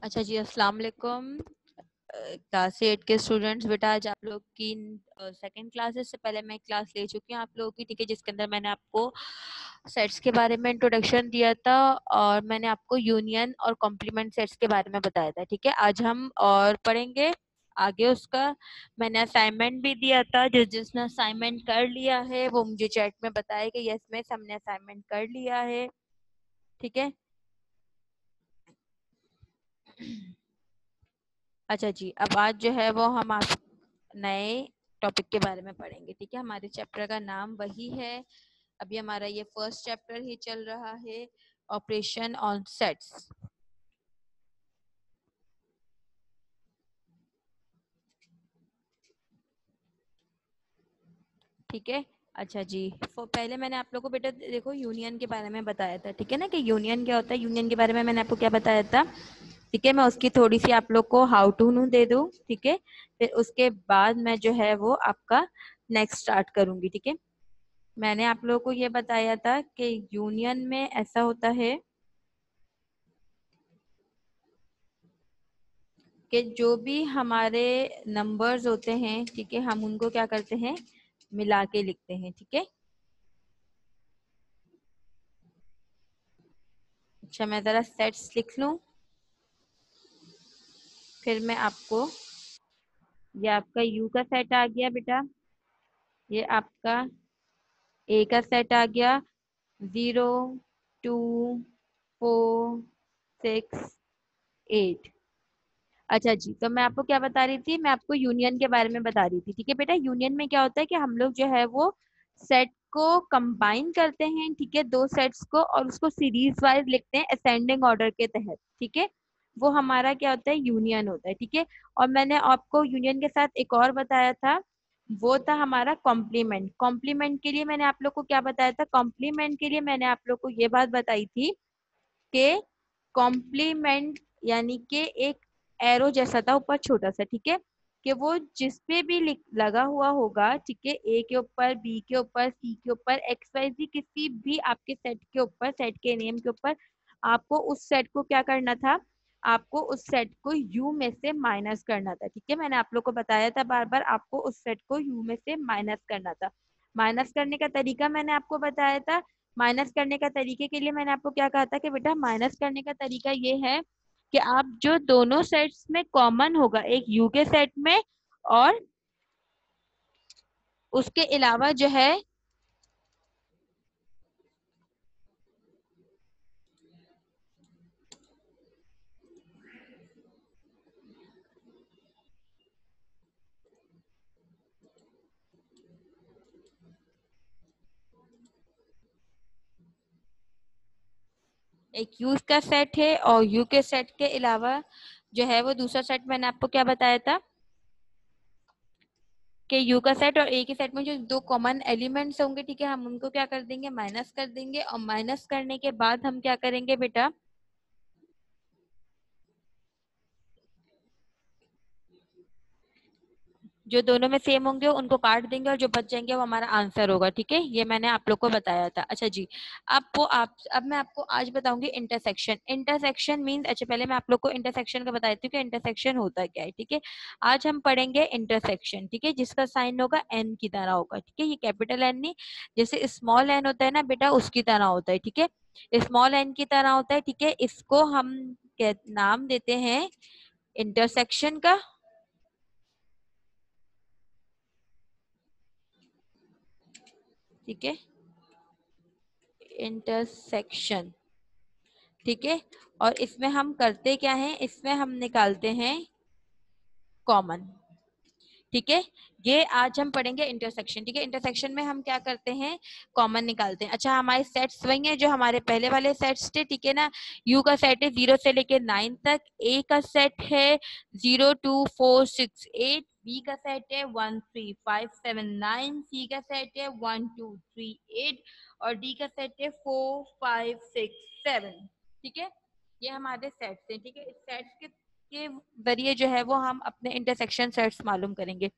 अच्छा जी, अस्सलाम वालेकुम क्लास 8 के स्टूडेंट्स। बेटा आज आप लोग की सेकंड क्लासेस से पहले मैं क्लास ले चुकी हूँ आप लोगों की, ठीक है, जिसके अंदर मैंने आपको सेट्स के बारे में इंट्रोडक्शन दिया था और मैंने आपको यूनियन और कॉम्प्लीमेंट सेट्स के बारे में बताया था, ठीक है। आज हम और पढ़ेंगे आगे उसका। मैंने असाइनमेंट भी दिया था, जिसने असाइनमेंट कर लिया है वो मुझे चैट में बताया कि यस मिस हमने असाइनमेंट कर लिया है, ठीक है। अच्छा जी, अब आज जो है वो हम आप नए टॉपिक के बारे में पढ़ेंगे, ठीक है। हमारे चैप्टर का नाम वही है, अभी हमारा ये फर्स्ट चैप्टर ही चल रहा है, ऑपरेशन ऑन सेट्स, ठीक है। अच्छा जी, पहले मैंने आप लोगों को बेटा देखो यूनियन के बारे में बताया था, ठीक है ना, कि यूनियन क्या होता है। यूनियन के बारे में मैंने आपको क्या बताया था, ठीक है। मैं उसकी थोड़ी सी आप लोग को हाउ टू नो दे दूं, ठीक है। फिर उसके बाद मैं जो है वो आपका नेक्स्ट स्टार्ट करूंगी, ठीक है। मैंने आप लोगों को ये बताया था कि यूनियन में ऐसा होता है कि जो भी हमारे नंबर्स होते हैं, ठीक है, हम उनको क्या करते हैं, मिला के लिखते हैं, ठीक है। अच्छा, मैं जरा सेट्स लिख लूं, फिर मैं आपको, ये आपका यू का सेट आ गया बेटा, ये आपका ए का सेट आ गया, 0 2 4 6 8। अच्छा जी, तो मैं आपको क्या बता रही थी, मैं आपको यूनियन के बारे में बता रही थी, ठीक है बेटा। यूनियन में क्या होता है कि हम लोग जो है वो सेट को कंबाइन करते हैं, ठीक है, दो सेट्स को, और उसको सीरीज वाइज लिखते हैं असेंडिंग ऑर्डर के तहत, ठीक है। वो हमारा क्या होता है, यूनियन होता है, ठीक है। और मैंने आपको यूनियन के साथ एक और बताया था, वो था हमारा कॉम्प्लीमेंट। कॉम्प्लीमेंट के लिए मैंने आप लोग को क्या बताया था, कॉम्प्लीमेंट के लिए मैंने आप लोग को ये बात बताई थी कि कॉम्प्लीमेंट यानी कि एक एरो जैसा था ऊपर छोटा सा, ठीक है, कि वो जिस पे भी लगा हुआ होगा, ठीक है, ए के ऊपर, बी के ऊपर, सी के ऊपर, एक्स वाई जी, किसी भी आपके सेट के ऊपर, सेट के नेम के ऊपर, आपको उस सेट को क्या करना था, आपको उस सेट को यू में से माइनस करना था, ठीक है। मैंने आप लोग को बताया था बार बार, आपको उस सेट को यू में से माइनस करना था। माइनस करने का तरीका मैंने आपको बताया था। माइनस करने का तरीके के लिए मैंने आपको क्या कहा था कि बेटा माइनस करने का तरीका ये है कि आप जो दोनों सेट्स में कॉमन होगा, एक यू के सेट में और उसके अलावा जो है एक यू का सेट है और यू के सेट के अलावा जो है वो दूसरा सेट मैंने आपको क्या बताया था कि यू का सेट और ए के सेट में जो दो कॉमन एलिमेंट्स होंगे, ठीक है, हम उनको क्या कर देंगे, माइनस कर देंगे। और माइनस करने के बाद हम क्या करेंगे बेटा, जो दोनों में सेम होंगे उनको काट देंगे और जो बच जाएंगे वो हमारा आंसर होगा, ठीक है। ये मैंने आप लोग को बताया था। अच्छा जी, अब मैं आपको आज बताऊंगी इंटरसेक्शन। इंटरसेक्शन मींस, अच्छा पहले मैं आप लोग को इंटरसेक्शन का बताती हूँ कि इंटरसेक्शन होता क्या है, ठीक है। आज हम पढ़ेंगे इंटरसेक्शन, ठीक है, जिसका साइन होगा एन की तरह होगा, ठीक है। ये कैपिटल एन नहीं, जैसे स्मॉल एन होता है ना बेटा, उसकी तरह होता है, ठीक है। स्मॉल एन की तरह होता है, ठीक है। इसको हम नाम देते हैं इंटरसेक्शन का, ठीक है, इंटरसेक्शन, ठीक है। और इसमें हम करते क्या हैं, इसमें हम निकालते हैं कॉमन, ठीक है। ये आज हम पढ़ेंगे इंटरसेक्शन, ठीक है। इंटरसेक्शन में हम क्या करते हैं, कॉमन निकालते हैं। अच्छा, हमारे सेट्स वही हैं जो हमारे पहले वाले सेट्स थे, ठीक है ना। यू का सेट है 0 से लेके 9 तक, ए का सेट है 0 2 4 6 8, बी का सेट है 1 3 5 7 9, सी का सेट है 1 2 3 8 और डी का सेट है 4 5 6 7, ठीक है। ये हमारे सेट्स हैं, ठीक है। इस सेट्स के जरिए जो है वो हम अपने इंटरसेक्शन सेट्स मालूम करेंगे।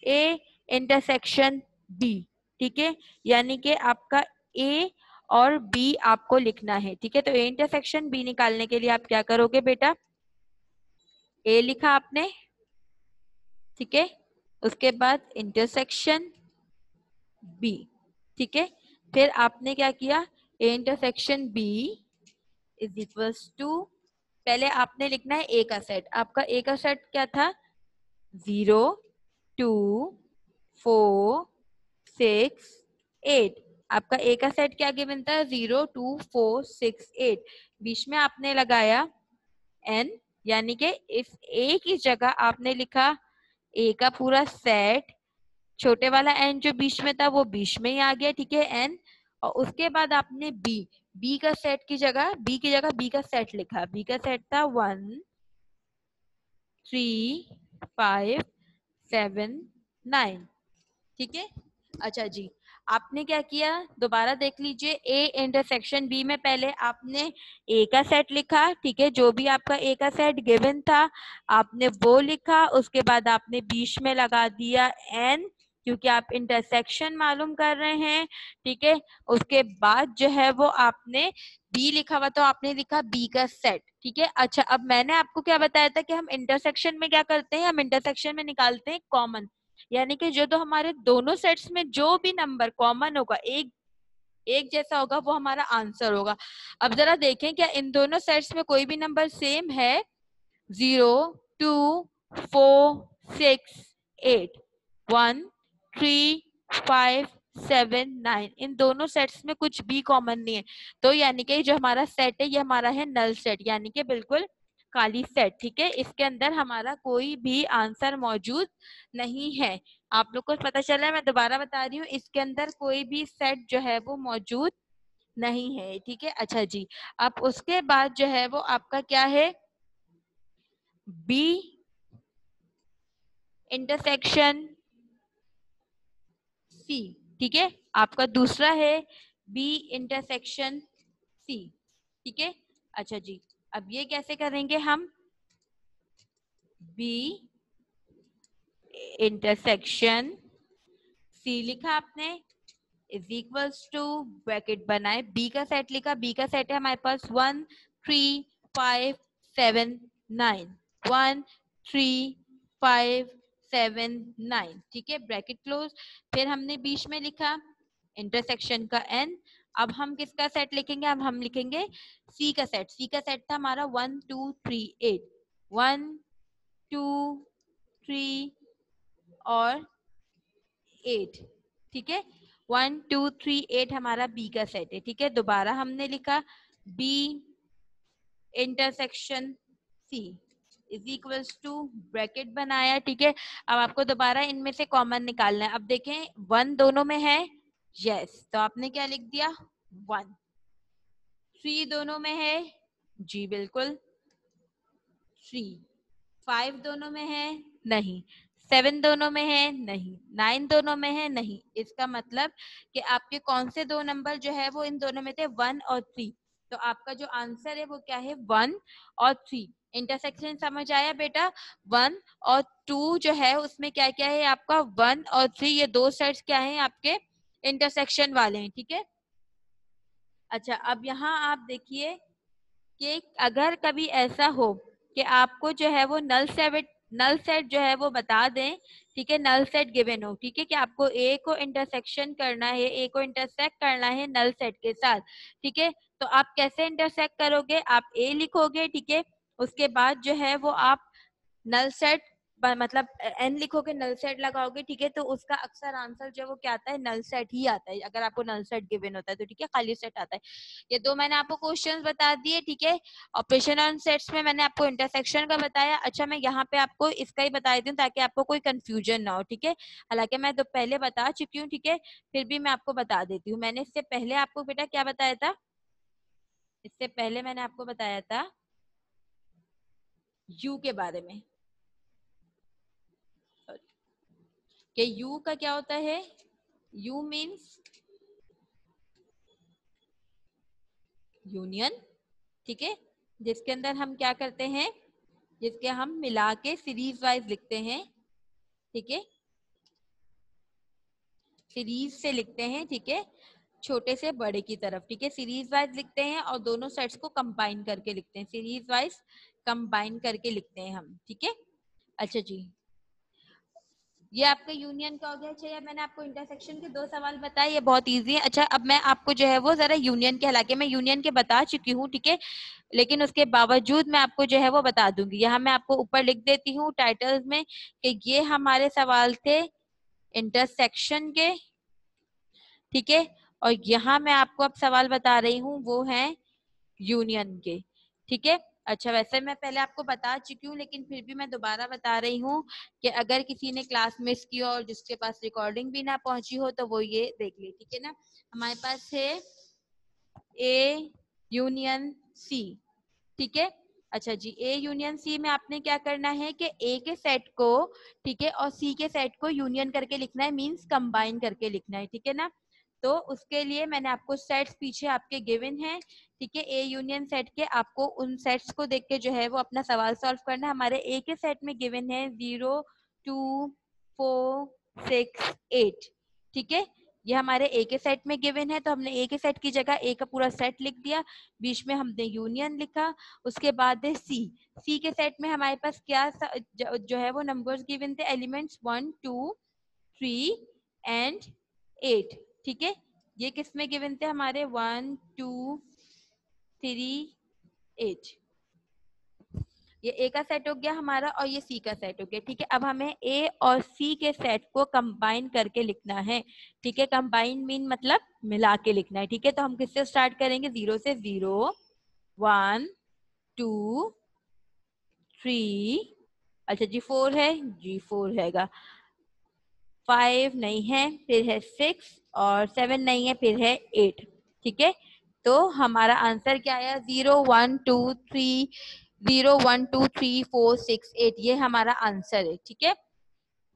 ए इंटरसेक्शन बी, ठीक है, यानी कि आपका ए और बी आपको लिखना है, ठीक है। तो ए इंटरसेक्शन बी निकालने के लिए आप क्या करोगे बेटा, ए लिखा आपने, ठीक है, उसके बाद इंटरसेक्शन बी, ठीक है, फिर आपने क्या किया, A intersection B is equals to, पहले आपने लिखना है ए का सेट, आपका ए का सेट क्या था, 0 2 4 6 8, आपका ए का सेट क्या गिवन था, 0 2 4 6 8, बीच में आपने लगाया एन, यानी कि इस ए की जगह आपने लिखा ए का पूरा सेट, छोटे वाला एन जो बीच में था वो बीच में ही आ गया, ठीक है, एन, और उसके बाद आपने बी, बी का सेट की जगह, बी की जगह बी का सेट लिखा, बी का सेट था 1 3 5 7 9, ठीक है। अच्छा जी, आपने क्या किया, दोबारा देख लीजिए, ए इंटरसेक्शन बी में पहले आपने ए का सेट लिखा, ठीक है, जो भी आपका ए का सेट गिवन था आपने वो लिखा, उसके बाद आपने बीच में लगा दिया एन, क्योंकि आप इंटरसेक्शन मालूम कर रहे हैं, ठीक है, उसके बाद जो है वो आपने बी लिखा हुआ तो आपने लिखा बी का सेट, ठीक है। अच्छा, अब मैंने आपको क्या बताया था कि हम इंटरसेक्शन में क्या करते हैं, हम इंटरसेक्शन में निकालते हैं कॉमन, यानी कि जो तो हमारे दोनों सेट्स में जो भी नंबर कॉमन होगा, एक एक जैसा होगा, वो हमारा आंसर होगा। अब जरा देखें क्या इन दोनों सेट्स में कोई भी नंबर सेम है, 0 2 4 6 8 1 3 5 7 9, इन दोनों सेट्स में कुछ भी कॉमन नहीं है, तो यानी कि जो हमारा सेट है ये हमारा है नल सेट, यानी कि बिल्कुल खाली सेट, ठीक है, इसके अंदर हमारा कोई भी आंसर मौजूद नहीं है। आप लोग को पता चला है, मैं दोबारा बता रही हूँ, इसके अंदर कोई भी सेट जो है वो मौजूद नहीं है, ठीक है। अच्छा जी, अब उसके बाद जो है वो आपका क्या है, बी इंटरसेक्शन सी, ठीक है, आपका दूसरा है बी इंटरसेक्शन सी, ठीक है। अच्छा जी, अब ये कैसे करेंगे हम, बी इंटरसेक्शन सी लिखा आपने इज इक्वल्स टू, ब्रैकेट बनाए, बी का सेट लिखा, बी का सेट है हमारे पास 1 3 5 7 9, 1 3 5 7 9, ठीक है, ब्रैकेट क्लोज, फिर हमने बीच में लिखा इंटरसेक्शन का एन, अब हम किसका सेट लिखेंगे, अब हम लिखेंगे सी का सेट, सी का सेट था हमारा 1 2 3 8, 1 2 3 और 8, ठीक है, 1 2 3 8 हमारा बी का सेट है, ठीक है, दोबारा हमने लिखा B intersection C is equals to, bracket बनाया, ठीक है, अब आपको दोबारा इनमें से कॉमन निकालना है, अब देखें 1 दोनों में है, यस, तो आपने क्या लिख दिया 1, 3 दोनों में है, जी बिल्कुल 3, 5 दोनों में है, नहीं, 7 दोनों में है, नहीं, 9 दोनों में है, नहीं, इसका मतलब कि आपके कौन से दो नंबर जो है वो इन दोनों में थे, 1 और 3, तो आपका जो आंसर है वो क्या है 1 और 3, इंटरसेक्शन समझ आया बेटा, 1 और 2 जो है उसमें क्या क्या है आपका 1 और 3, ये दो सेट्स क्या है आपके इंटरसेक्शन वाले हैं, ठीक है। अच्छा, अब यहाँ आप देखिए कि अगर कभी ऐसा हो कि आपको जो है वो नल सेट जो है वो बता दें, ठीक है, नल सेट गिवन हो, ठीक है, कि आपको ए को इंटरसेक्शन करना है, ए को इंटरसेक्ट करना है नल सेट के साथ, ठीक है, तो आप कैसे इंटरसेक्ट करोगे, आप ए लिखोगे, ठीक है, उसके बाद जो है वो आप नल सेट मतलब एन लिखोगे, नल सेट लगाओगे, ठीक है, तो उसका अक्सर आंसर जो वो क्या आता है, नल सेट ही आता है, अगर आपको नल सेट गिवन होता है तो, ठीक है, खाली सेट आता है। ये दो मैंने आपको क्वेश्चंस बता दिए, ठीक है, ऑपरेशन ऑन सेट्स में मैंने आपको इंटरसेक्शन का बताया। अच्छा, मैं यहाँ पे आपको इसका ही बता देती हूँ ताकि आपको कोई कंफ्यूजन ना हो, ठीक है, हालांकि मैं तो पहले बता चुकी हूँ, ठीक है, फिर भी मैं आपको बता देती हूँ, मैंने इससे पहले आपको बेटा क्या बताया था, इससे पहले मैंने आपको बताया था यू के बारे में, कि यू का क्या होता है, यू मीन्स यूनियन, ठीक है, जिसके अंदर हम क्या करते हैं, जिसके हम मिला के सीरीज वाइज लिखते हैं, ठीक है, सीरीज से लिखते हैं, ठीक है, छोटे से बड़े की तरफ, ठीक है। सीरीज वाइज लिखते हैं और दोनों सेट्स को कंबाइन करके लिखते हैं, सीरीज वाइज कंबाइन करके लिखते हैं हम, ठीक है। अच्छा जी, ये आपका यूनियन का हो गया। अच्छा, मैंने आपको इंटरसेक्शन के 2 सवाल बताए, ये बहुत इजी है। अच्छा, अब मैं आपको जो है वो जरा यूनियन के, हालांकि मैं यूनियन के बता चुकी हूँ, ठीक है, लेकिन उसके बावजूद मैं आपको जो है वो बता दूंगी। यहाँ मैं आपको ऊपर लिख देती हूँ टाइटल्स में कि ये हमारे सवाल थे इंटरसेक्शन के, ठीक है, और यहाँ मैं आपको अब सवाल बता रही हूँ वो है यूनियन के, ठीक है। अच्छा, वैसे मैं पहले आपको बता चुकी हूँ, लेकिन फिर भी मैं दोबारा बता रही हूँ कि अगर किसी ने क्लास मिस की और जिसके पास रिकॉर्डिंग भी ना पहुंची हो तो वो ये देख ले, ठीक है ना। हमारे पास है ए यूनियन सी, ठीक है। अच्छा जी, ए यूनियन सी में आपने क्या करना है कि ए के सेट को, ठीक है, और सी के सेट को यूनियन करके लिखना है, मींस कंबाइन करके लिखना है, ठीक है ना। तो उसके लिए मैंने आपको सेट्स पीछे आपके गिवन है, ठीक है, ए यूनियन सेट के। आपको उन सेट्स को देख के जो है वो अपना सवाल सॉल्व करना है। हमारे ए के सेट में गिवन है 0, 2, 4, 6, 8, ठीक है। ये हमारे ए के सेट में गिवन है, तो हमने ए के सेट की जगह ए का पूरा सेट लिख दिया, बीच में हमने यूनियन लिखा। उसके बाद है सी, सी के सेट में हमारे पास क्या जो है वो नंबर्स गिवन थे, एलिमेंट्स 1, 2, 3 एंड 8, ठीक है। ये किस में गिवन थे हमारे 1, 2, 3, 8। ये ए का सेट हो गया हमारा और ये सी का सेट हो गया, ठीक है। अब हमें ए और सी के सेट को कंबाइन करके लिखना है, ठीक है। कंबाइन मीन मतलब मिला के लिखना है, ठीक है। तो हम किससे स्टार्ट करेंगे, 0 से। 0, 1, 2, 3, अच्छा जी 4 है जी, 4 हैगा, 5 नहीं है, फिर है 6 और 7 नहीं है, फिर है 8, ठीक है। तो हमारा आंसर क्या आया, 0, 1, 2, 3, 0, 1, 2, 3, 4, 6, 8, ये हमारा आंसर है, ठीक है।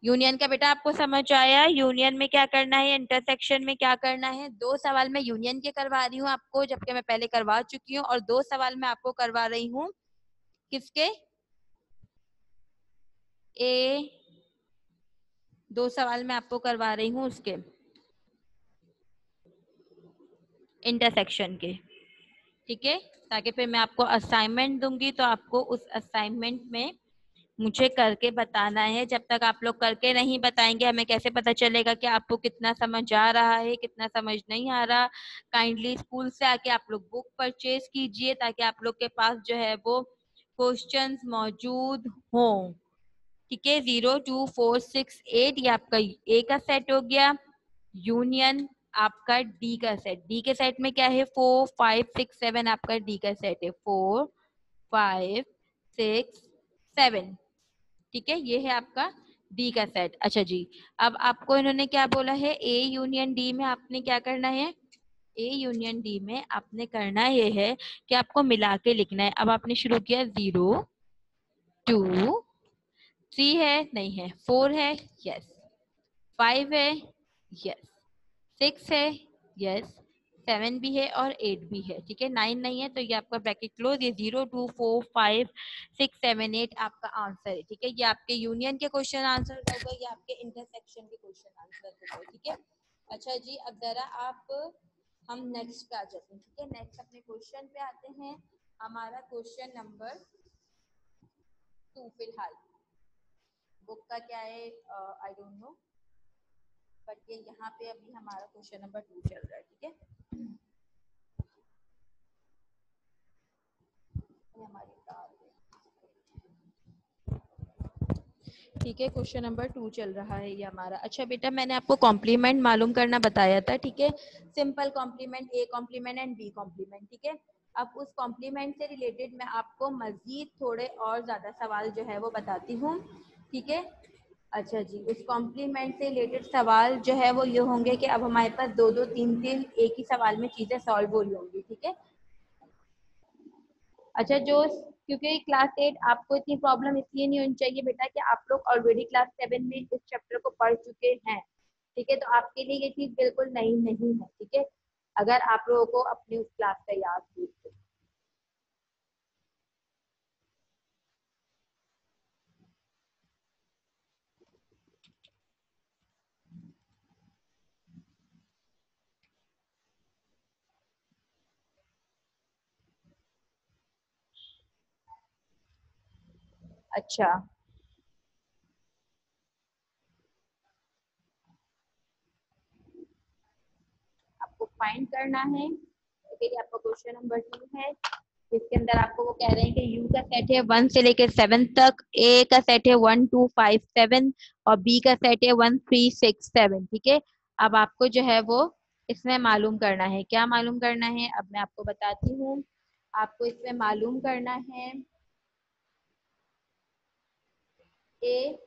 यूनियन का बेटा आपको समझ आया, यूनियन में क्या करना है, इंटरसेक्शन में क्या करना है। 2 सवाल मैं यूनियन के करवा रही हूँ आपको, जबकि मैं पहले करवा चुकी हूँ, और 2 सवाल मैं आपको करवा रही हूँ किसके, ए, 2 सवाल मैं आपको करवा रही हूँ उसके इंटरसेक्शन के, ठीक है। ताकि फिर मैं आपको असाइनमेंट दूंगी तो आपको उस असाइनमेंट में मुझे करके बताना है। जब तक आप लोग करके नहीं बताएंगे हमें कैसे पता चलेगा कि आपको कितना समझ आ रहा है, कितना समझ नहीं आ रहा। काइंडली स्कूल से आके आप लोग बुक परचेज कीजिए ताकि आप लोग के पास जो है वो क्वेश्चंस मौजूद हों, ठीक है। 0, 2, 4, 6, 8 ये आपका ए का सेट हो गया। यूनियन आपका डी का सेट, डी के सेट में क्या है, 4, 5, 6, 7 आपका डी का सेट है, 4, 5, 6, 7, ठीक है। ये है आपका डी का सेट। अच्छा जी, अब आपको इन्होंने क्या बोला है, ए यूनियन डी में आपने क्या करना है, ए यूनियन डी में आपने करना ये है कि आपको मिला के लिखना है। अब आपने शुरू किया 0, 2, 3 है नहीं है, 4 है यस, 5 है यस, 6 है यस, 7 भी है और 8 भी है, ठीक है। 9 नहीं है तो ये आपका ब्रैकेट क्लोज, ये 0, 2, 4, 5, 6, 7, 8 आपका आंसर है, ठीक है। ये आपके यूनियन के क्वेश्चन आंसर हो गए, ये आपके इंटरसेक्शन के क्वेश्चन आंसर हो गए, ठीक है। अच्छा जी, अब जरा आप हम नेक्स्ट पे आ जाते हैं, ठीक है। नेक्स्ट अपने क्वेश्चन पे आते हैं। हमारा क्वेश्चन नंबर 2 फिलहाल बुक का क्या है आई डोंट नो, बट ये यहाँ पे अभी हमारा क्वेश्चन नंबर 2 चल रहा है, ठीक है। ये हमारी कार है, ठीक है। क्वेश्चन नंबर 2 चल रहा है ये हमारा। अच्छा बेटा, मैंने आपको कॉम्प्लीमेंट मालूम करना बताया था, ठीक है। Simple complement, A complement and B complement, ठीक है। अब उस कॉम्प्लीमेंट से रिलेटेड मैं आपको मजीद थोड़े और ज्यादा सवाल जो है वो बताती हूँ, ठीक है। अच्छा जी, उस कॉम्प्लीमेंट से रिलेटेड सवाल जो है वो ये होंगे कि अब हमारे पास 2 2 3 3 एक ही सवाल में चीजें सॉल्व हो रही होंगी, ठीक है। अच्छा, जो क्योंकि क्लास 8 आपको इतनी प्रॉब्लम इसलिए नहीं होनी चाहिए बेटा कि आप लोग ऑलरेडी क्लास 7 में इस चैप्टर को पढ़ चुके हैं, ठीक है। तो आपके लिए ये चीज बिल्कुल नई नहीं है, ठीक है, अगर आप लोगों को अपनी उस क्लास का याद हो तो। अच्छा, आपको फाइंड करना है। ठीक है, ये आपका क्वेश्चन नंबर 2 है, जिसके अंदर आपको वो कह रहे हैं कि यू का सेट है 1 से लेकर 7 तक, ए का सेट है 1 2 5 7 और बी का सेट है 1 3 6 7। ठीक है, अब आपको जो है वो इसमें मालूम करना है। क्या मालूम करना है, अब मैं आपको बताती हूँ। आपको इसमें मालूम करना है A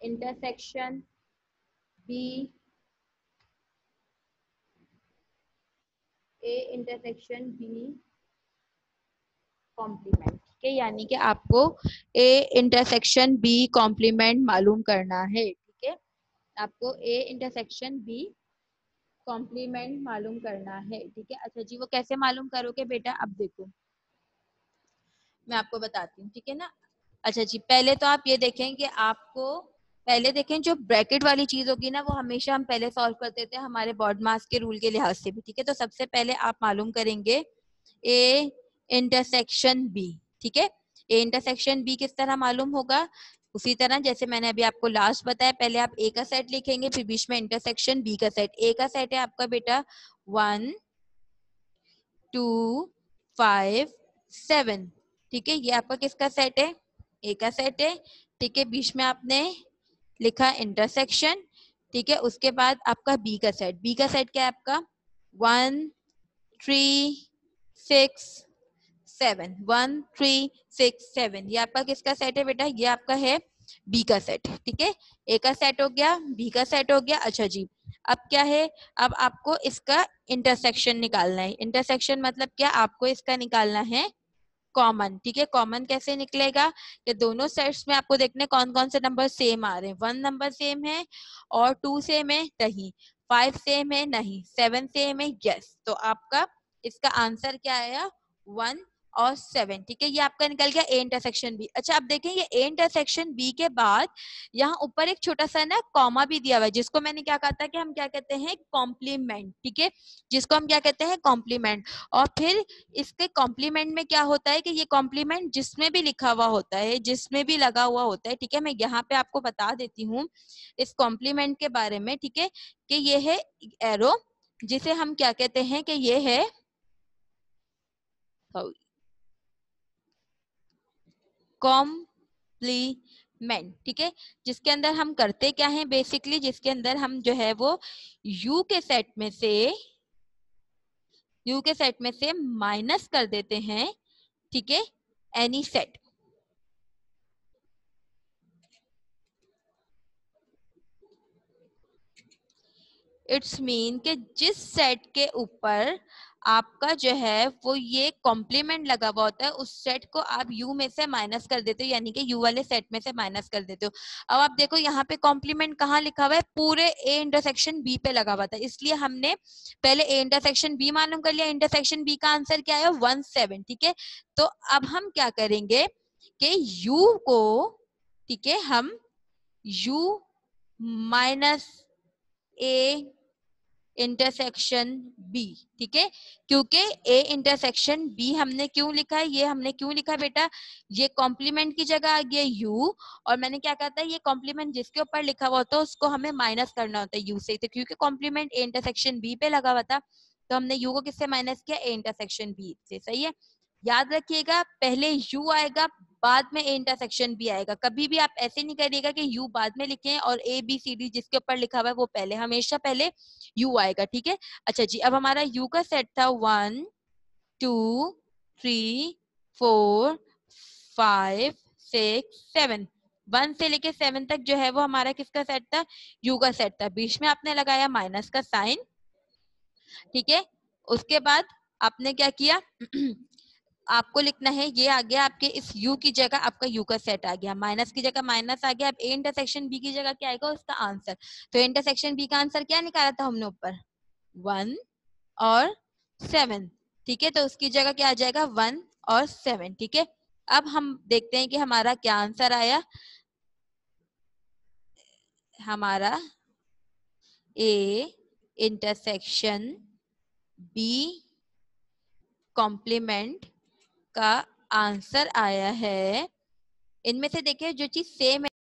intersection B, A intersection B complement. ठीक है, यानी कि आपको ए इंटरसेक्शन बी कॉम्प्लीमेंट मालूम करना है। ठीक है, आपको ए इंटरसेक्शन बी कॉम्प्लीमेंट मालूम करना है। ठीक है, अच्छा जी, वो कैसे मालूम करोगे बेटा, अब देखो मैं आपको बताती हूँ। ठीक है ना, अच्छा जी, पहले तो आप ये देखें कि आपको पहले देखें जो ब्रैकेट वाली चीज होगी ना, वो हमेशा हम पहले सॉल्व करते थे हमारे बॉड मास के रूल के लिहाज से भी। ठीक है, तो सबसे पहले आप मालूम करेंगे ए इंटरसेक्शन बी। ठीक है, ए इंटरसेक्शन बी किस तरह मालूम होगा, उसी तरह जैसे मैंने अभी आपको लास्ट बताया। पहले आप ए का सेट लिखेंगे, फिर बीच में इंटरसेक्शन बी का सेट। ए का सेट है आपका बेटा 1 2 5 7। ठीक है, ये आपका किसका सेट है, ए का सेट है। ठीक है, बीच में आपने लिखा इंटरसेक्शन। ठीक है, उसके बाद आपका बी का सेट। बी का सेट क्या है आपका 1 3 6 7, 1 3 6 7। ये आपका किसका सेट है बेटा, ये आपका है बी का सेट। ठीक है, ए का सेट हो गया, बी का सेट हो गया। अच्छा जी, अब क्या है, अब आपको इसका इंटरसेक्शन निकालना है। इंटरसेक्शन मतलब क्या, आपको इसका निकालना है कॉमन। ठीक है, कॉमन कैसे निकलेगा, कि दोनों सेट्स में आपको देखना है कौन कौन से नंबर सेम आ रहे हैं। 1 नंबर सेम है और 2 सेम है नहीं, 5 सेम है नहीं, 7 सेम है यस। तो आपका इसका आंसर क्या आया 1 और 7। ठीक है, ये आपका निकल गया ए इंटरसेक्शन बी। अच्छा, अब देखें ये ए इंटरसेक्शन बी के बाद यहाँ ऊपर एक छोटा सा ना कॉमा भी दिया हुआ है, जिसको मैंने क्या कहा था कि हम क्या कहते हैं कॉम्प्लीमेंट। ठीक है, जिसको हम क्या कहते हैं कॉम्प्लीमेंट। और फिर इसके कॉम्प्लीमेंट में क्या होता है कि ये कॉम्प्लीमेंट जिसमें भी लिखा हुआ होता है, जिसमें भी लगा हुआ होता है। ठीक है, मैं यहाँ पे आपको बता देती हूँ इस कॉम्प्लीमेंट के बारे में। ठीक है, कि ये है एरो, जिसे हम क्या कहते हैं कि ये है कॉम्प्लीमेंट। ठीक है, जिसके अंदर हम करते क्या है बेसिकली, जिसके अंदर हम जो है वो यू के सेट में से माइनस कर देते हैं। ठीक है, एनी सेट। इट्स मीन कि जिस सेट के ऊपर आपका जो है वो ये कॉम्प्लीमेंट लगा हुआ होता है, उस सेट को आप यू में से माइनस कर देते हो, यानी कि यू वाले सेट में से माइनस कर देते हो। अब आप देखो यहाँ पे कॉम्प्लीमेंट कहाँ लिखा हुआ है, पूरे ए इंटरसेक्शन बी पे लगा हुआ था, इसलिए हमने पहले ए इंटरसेक्शन बी मालूम कर लिया। इंटरसेक्शन बी का आंसर क्या है 1 7। ठीक है, तो अब हम क्या करेंगे कि यू को, ठीक है, हम U minus A intersection B. ठीक है, क्योंकि ए इंटरसेक्शन बी हमने क्यों लिखा है, ये हमने क्यों लिखा है बेटा, ये कॉम्प्लीमेंट की जगह आ गया यू, और मैंने क्या कहा था ये कॉम्प्लीमेंट जिसके ऊपर लिखा हुआ होता है उसको हमें माइनस करना होता है यू से। तो क्योंकि कॉम्प्लीमेंट ए इंटरसेक्शन बी पे लगा हुआ था, तो हमने यू को किससे माइनस किया, ए इंटरसेक्शन बी से। सही है, याद रखिएगा पहले यू आएगा बाद में ए इंटरसेक्शन बी आएगा। कभी भी आप ऐसे नहीं करिएगा कि यू बाद में लिखें और ए बी सी डी जिसके ऊपर लिखा हुआ है वो पहले, हमेशा पहले यू आएगा। ठीक है, अच्छा जी, अब हमारा यू का सेट था 1 2 3 4 5 6 7। 1 से लेके 7 तक जो है वो हमारा किसका सेट था, यू का सेट था। बीच में आपने लगाया माइनस का साइन। ठीक है, उसके बाद आपने क्या किया आपको लिखना है, ये आ गया आपके इस u की जगह आपका u का सेट आ गया, माइनस की जगह माइनस आ गया। अब a इंटरसेक्शन b की जगह क्या आएगा उसका आंसर। तो इंटरसेक्शन b का आंसर क्या निकाला था हमने ऊपर 1 और 7। ठीक है, तो उसकी जगह क्या आ जाएगा 1 और 7। ठीक है, अब हम देखते हैं कि हमारा क्या आंसर आया। हमारा a इंटरसेक्शन b कॉम्प्लीमेंट का आंसर आया है, इनमें से देखिए जो चीज सेम है